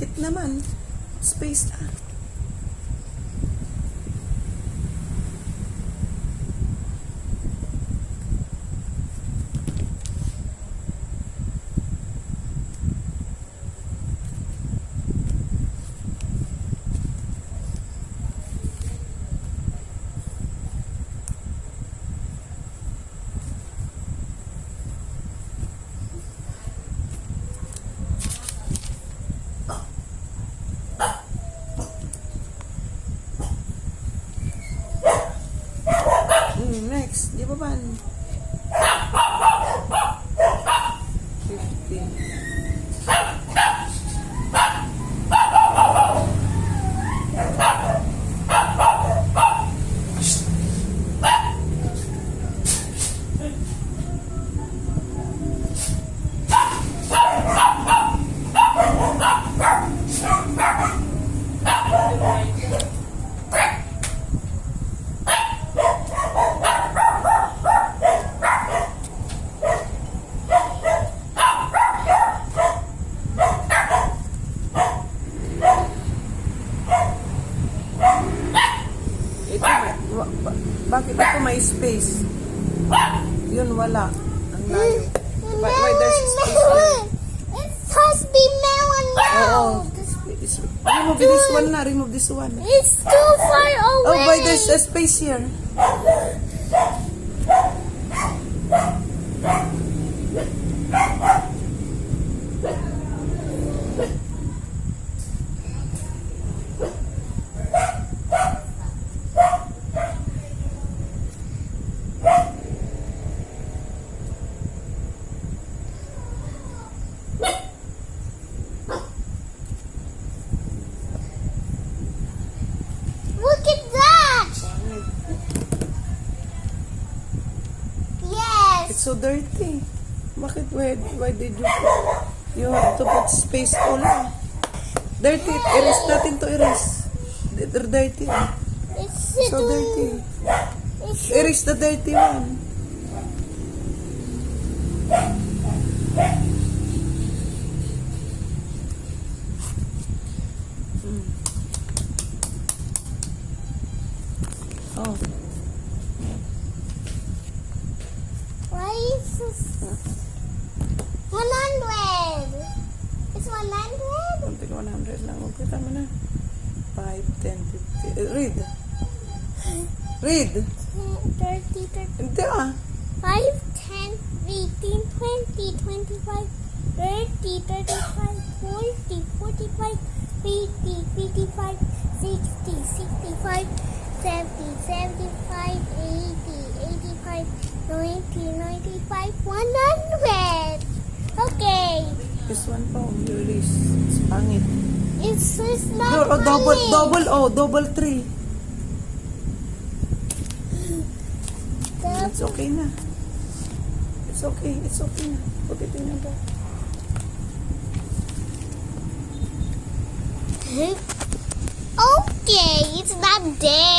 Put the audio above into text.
Dikit naman. Space ah. Next, di ba ba? 50. Bakit ito may space? Yun wala. Ang layo. Why there's space there? It must be melon now. Remove this one na. Remove this one. It's too far away. Oh, why there's a space here? Look at that. Yes. It's so dirty. Bakit? Why did you you have to put space all? Dirty. Erase. Nothing to erase. They're dirty. It's So dirty. It's Erase the dirty one. Oh. Why is this 100? It's 100. Something 100 lang. Okay, tama na. 5, 10, 50. Read. Read. 30, 30. Hindi ah. 5, 10, 18, 20, 25, 30, 35, 40, 45, 50, 55, 60, 65, 70, 75, 80, 85, 90, 95, 100. Okay. This one pa. You erase. It's pangit. It's No, not double 3. It's okay na. It's okay. It's okay na. Put it in your bag. Okay, it's not dead.